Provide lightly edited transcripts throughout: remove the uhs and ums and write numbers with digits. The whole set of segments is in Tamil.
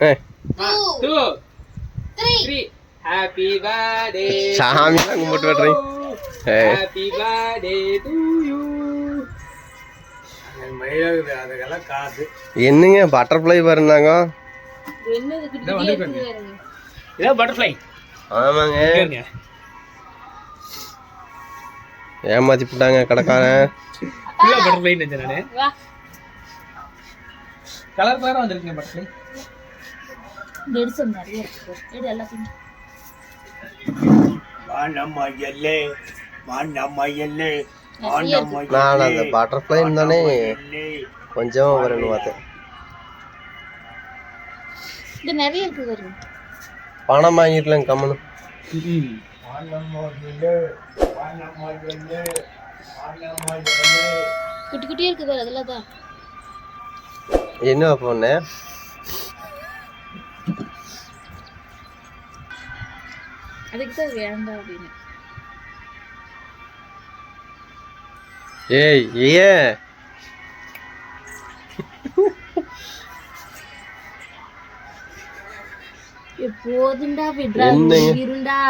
2 3 ஹாப்பி பர்த்டே சாமி தான் கும்பிட்டு விடுறேன். Happy birthday to you. அதெல்லாம் காசு என்னங்க பட்டர்ஃப்ளை பாருந்தாங்க. என்னது குட்டி இருக்கு பாருங்க. இதான் பட்டர்ஃப்ளை. ஆமாங்க, கேளுங்க. ஏமாத்தி போட்டாங்க கடைக்காரன். ஃபுல்லா பட்டர்ஃப்ளை நினைச்சேன் நானு. வா கலர் கலரா வந்திருக்குங்க பட்டர்ஃப்ளை. டெடிசன் நிறைய இருக்கு. இது எல்லாத்தையும் நான் அந்த பட்டர்ஃப்ளை தானே கொஞ்சம் வரணும் பார்த்தேன். இது நிறைய இருக்கு பாருங்க. பணம் வாங்கிடலாம் கம்மனு. குட்டி குட்டியா இருக்கு பாரு, அதெல்லாம் தான். என்ன பொண்ணு அதுக்கு தான் வேண்டாம் அப்படின்னு. ஏய் ஏன் எப்போதுண்டா விட்றா இருண்டா.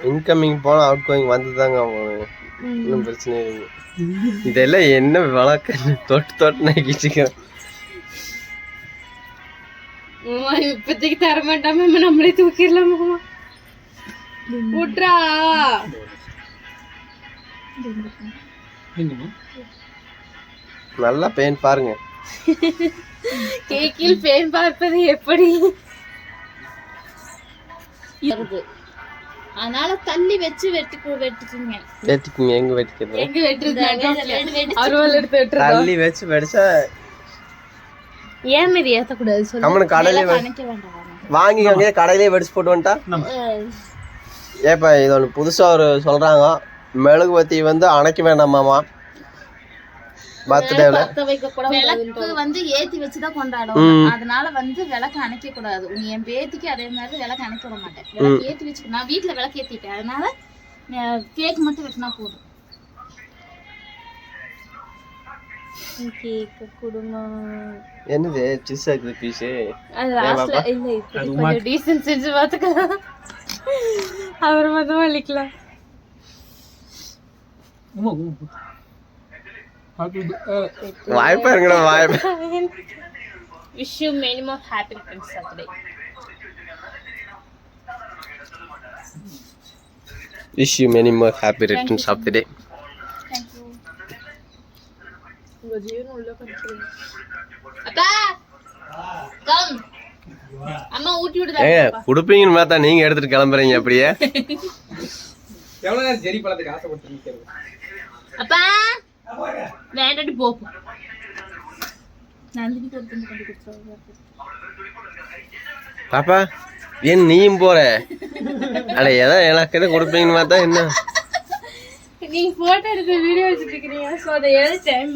இன்கமிங் போனா அவுட் கோயிங் வந்துதாங்க. ஒன்றும் பிரச்சனை இல்லை. இதெல்லாம் என்ன வழக்கு தொட்டு நக்கிச்சுக்கிறேன். இப்போதைக்கு தர மாட்டாம நம்மளே தூக்கிடலாமா? விட்றா. நல்லா பெயின் பாருங்க. கேக்கில் பெயின் பார்ப்பது எப்படி? அதனால தள்ளி வச்சு வெட்டிக்குங்க. எங்க வெட்டிக்கிறது? எங்க வெட்டுறது? அருவாள் எடுத்து வெட்டுறது. தள்ளி வச்சு வெடிச்சா ஏன் மாரி ஏத்தக்கூடாது சொல்லு. கம்மனு கடையிலே வாங்கிக்கோங்க. கடையிலே வெடிச்சு போட்டு வந்துட்டா. ஏப்பா இது ஒன்று புதுசா ஒரு சொல்றாங்க, மெழுகுவத்தி வந்து அணைக்க வேண்டாமாமா பர்த்டேல. விளக்கு வந்து ஏத்தி வச்சுதான் கொண்டாடுவோம். அதனால வந்து விளக்கு அணைக்க கூடாது. நீ என் பேத்திக்கு அதே மாதிரி விளக்கு அணைக்க விட மாட்டேன். விளக்கு ஏத்தி வச்சு நான் வீட்டுல விளக்கு ஏத்திட்டேன். அதனால கேக் மட்டும் வெட்டினா போதும். கேக்கு குடும்பம் என்னது சிஸ் ஆகுது பீஸு. அது லாஸ்ட்ல இல்ல இப்படி கொஞ்சம் டீசன்ட் செஞ்சு பாத்துக்கலாம். அப்புறமா தான் வலிக்கலாம். வாய்ப்பா இருங்கடா வாய்ப்பா. Wish you many more happy returns of the day. Wish you many more happy returns of the day. Thank you. அப்பா கம் அம்மா ஊட்டி விடுதா. குடுப்பீங்கன்னு பார்த்தா நீங்க எடுத்துட்டு கிளம்புறீங்க அப்படியே. எவ்வளவு நேரம் ஜெரி பழத்துக்கு ஆசைப்பட்டு. அப்பா வேண்டாடி போ. நந்தினி கொண்டு கொடுத்துருவாங்க. பாப்பா ஏன் நீயும் போற? அட ஏதோ எனக்கு எதை கொடுப்பீங்கன்னு பார்த்தா என்ன நீங்க போட்டோ எடுத்து வீடியோ வச்சுட்டு இருக்கீங்க. ஸோ அதை டைம்